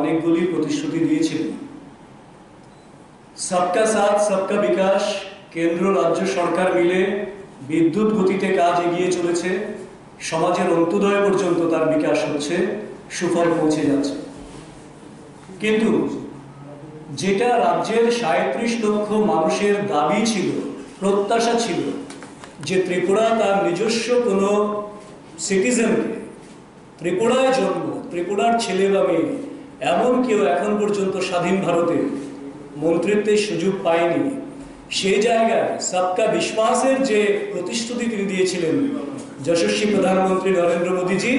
অনেকগুলি প্রতিশ্রুতি দিয়েছিলেন। সবকা সাথ সবকা বিকাশ, কেন্দ্র রাজ্য সরকার মিলে বিদ্যুৎ গতিতে কাজ এগিয়ে চলেছে, সমাজের অন্ত্যুদয় পর্যন্ত তার বিকাশ হচ্ছে, সুফল পৌঁছে যাচ্ছে। কিন্তু যেটা রাজ্যের 37 লক্ষ মানুষের দাবি ছিল, প্রত্যাশা ছিল, যে ত্রিপুরা তার নিজস্ব কোনো সিটিজেনকে, ত্রিপুরায় জন্ম, ত্রিপুরার ছেলে বা মেয়ে এমন কেউ এখন পর্যন্ত স্বাধীন ভারতে মন্ত্রিত্বের সুযোগ পায়নি, সেই জায়গায় সবকা বিশ্বাসের যে প্রতিশ্রুতি তিনি দিয়েছিলেন যশস্বী প্রধানমন্ত্রী নরেন্দ্র মোদীজি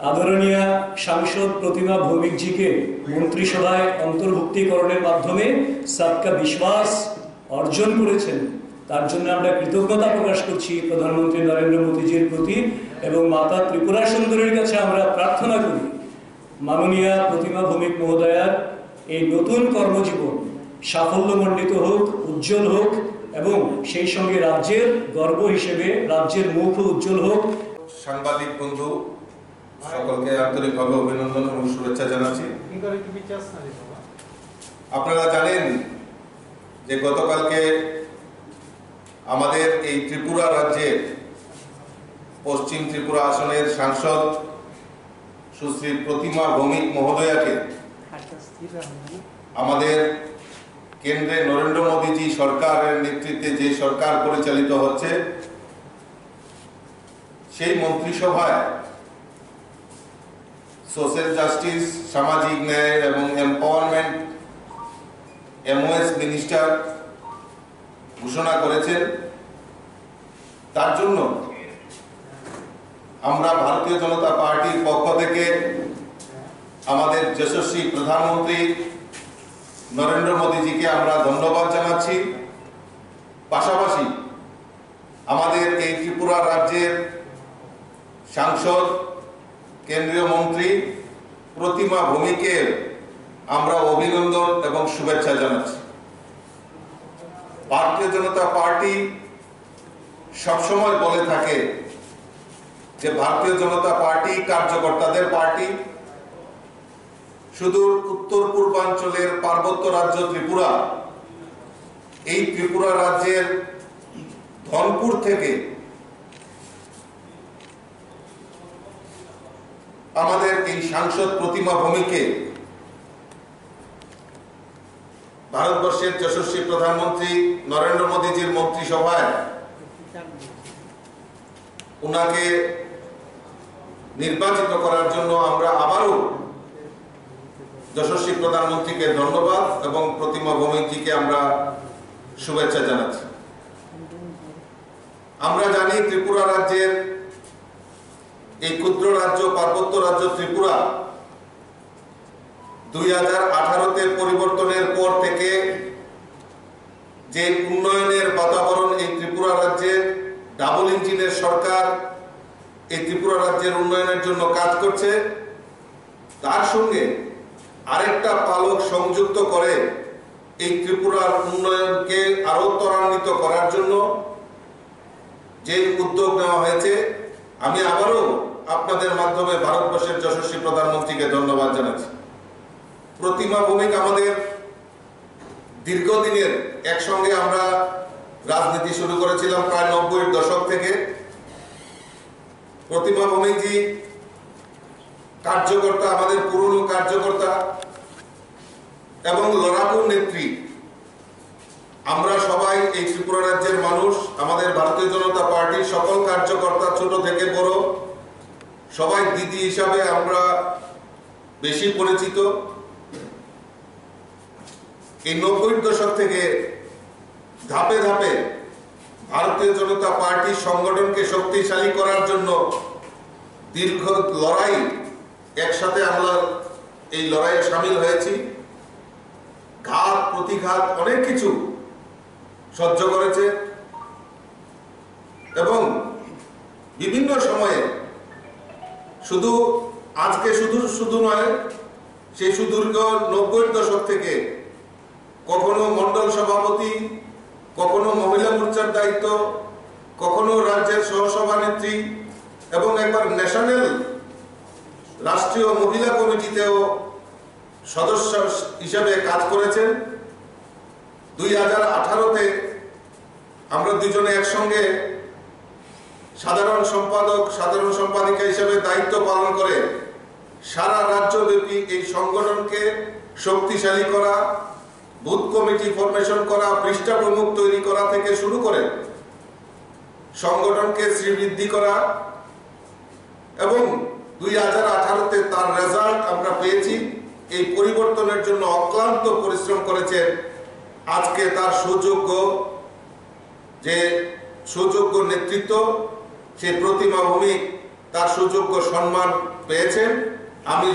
আদরণীয় সাংসদ প্রতিমা ভৌমিকজিকে মন্ত্রিসভায় অন্তর্ভুক্তিকরণের মাধ্যমে সবকা বিশ্বাস অর্জন করেছেন, তার জন্য আমরা কৃতজ্ঞতা প্রকাশ করছি প্রধানমন্ত্রী নরেন্দ্র মোদীজির প্রতি। এবং মাতা ত্রিপুরা সুন্দরীর কাছে আমরা প্রার্থনা করি মাননীয় প্রতিমা ভৌমিক মহোদয়ার এই নতুন কর্মজীবন সাফল্যমণ্ডিত হোক, উজ্জ্বল হোক এবং সেই সঙ্গে রাজ্যের গর্ব হিসেবে রাজ্যের মুখ উজ্জ্বল হোক। সাংবাদিক বন্ধু সকলকে আন্তরিকভাবে অভিনন্দন এবং শুভেচ্ছা জানাচ্ছি। আপনারা জানেন যে গতকালকে আমাদের এই ত্রিপুরা রাজ্যের পশ্চিম ত্রিপুরা আসনের সাংসদ সুশ্রী প্রতিমা ভৌমিক মহোদয়াকে আমাদের কেন্দ্রে নরেন্দ্র মোদীজি সরকারের নেতৃত্বে যে সরকার পরিচালিত হচ্ছে সেই মন্ত্রিসভায় সোশ্যাল জাস্টিস, সামাজিক ন্যায় এবং এম্পাওয়ারমেন্ট MOS মিনিস্টার ঘোষণা করেছেন। তার জন্য আমরা ভারতীয় জনতা পার্টির পক্ষ থেকে আমাদের যশস্বী প্রধানমন্ত্রী নরেন্দ্র মোদীজিকে আমরা ধন্যবাদ জানাচ্ছি। পাশাপাশি আমাদের এই ত্রিপুরা রাজ্যের সাংসদ, কেন্দ্রীয় মন্ত্রী প্রতিমা ভৌমিককে আমরা অভিনন্দন এবং শুভেচ্ছা জানাচ্ছি। ভারতীয় জনতা পার্টি সবসময় বলে থাকে যে ভারতীয় জনতা পার্টি কার্যকর্তাদের পার্টি। সুদূর উত্তর পূর্বাঞ্চলের পার্বত্য রাজ্য ত্রিপুরা, এই ত্রিপুরা রাজ্যের ধনপুর থেকে আমাদের এই সাংসদ প্রতিমা ভৌমিককে ভারতবর্ষের যশস্বী প্রধানমন্ত্রী নরেন্দ্র মোদীজির মন্ত্রিসভায় উনাকে নির্বাচিত করার জন্য আমরা আবারও যশস্বী প্রধানমন্ত্রীকে ধন্যবাদ এবং প্রতিমা ভৌমিকজিকে আমরা শুভেচ্ছা জানাচ্ছি। আমরা জানি ত্রিপুরা রাজ্যের এই ক্ষুদ্র রাজ্য, পার্বত্য রাজ্য ত্রিপুরা 2018-তে পরিবর্তনের পর থেকে যে উন্নয়নের বাতাবরণ এই ত্রিপুরা রাজ্যের ডাবল ইঞ্জিনের সরকার এই ত্রিপুরা রাজ্যের উন্নয়নের জন্য কাজ করছে, তার সঙ্গে আরেকটা পালক সংযুক্ত করে এই ত্রিপুরার উন্নয়নকে আরো ত্বরান্বিত করার জন্য যে উদ্যোগ নেওয়া হয়েছে, আমি আবারও আপনাদের মাধ্যমে ভারতবর্ষের যশস্বী প্রধানমন্ত্রীকে ধন্যবাদ জানাচ্ছি। প্রতিমা ভৌমিক আমাদের দীর্ঘদিনের একসঙ্গে আমরা রাজনীতি শুরু করেছিলাম প্রায় 90-এর দশক থেকে। প্রতিমা ভৌমিকজি কার্যকর্তা, আমাদের পুরনো কার্যকর্তা এবং লড়াকু নেত্রী। আমরা সবাই এই ত্রিপুরা রাজ্যের মানুষ, আমাদের ভারতীয় জনতা পার্টির সকল কার্যকর্তা ছোট থেকে বড় সবাই দিদি হিসাবে আমরা বেশি পরিচিত। এই 90-এর দশক থেকে ধাপে ধাপে ভারতীয় জনতা পার্টির সংগঠনকে শক্তিশালী করার জন্য দীর্ঘ লড়াই, একসাথে আমরা এই লড়াইয়ে সামিল হয়েছি। ঘাত প্রতিঘাত অনেক কিছু সহ্য করেছে এবং বিভিন্ন সময়ে শুধু আজকে শুধু নয়, সেই সুদীর্ঘ 90-এর দশক থেকে কখনো মন্ডল সভাপতি, কখনো মহিলা মোর্চার দায়িত্ব, কখনো রাজ্যের সহসভানেত্রী এবং একবার ন্যাশনাল রাষ্ট্রীয় মহিলা কমিটিতেও সদস্য হিসেবে কাজ করেছেন। 2018-তে আমরা দুজনে একসঙ্গে সাধারণ সম্পাদিকা হিসেবে দায়িত্ব পালন করে সারা রাজ্যব্যাপী এই সংগঠনকে শক্তিশালী করা, বুথ কমিটি ফরমেশন করা, পৃষ্ঠা প্রমুখ তৈরি করা থেকে শুরু করে সংগঠনকে শ্রীবৃদ্ধি করা, এবং 2018-তে তার রেজাল্ট আমরা পেয়েছি। এই পরিবর্তনের জন্য অক্লান্ত পরিশ্রম করেছেন। আজকে তার সুযোগ্য নেতৃত্ব, সেই প্রতিমা ভৌমিক তার সুযোগ্য সম্মান পেয়েছেন। আমি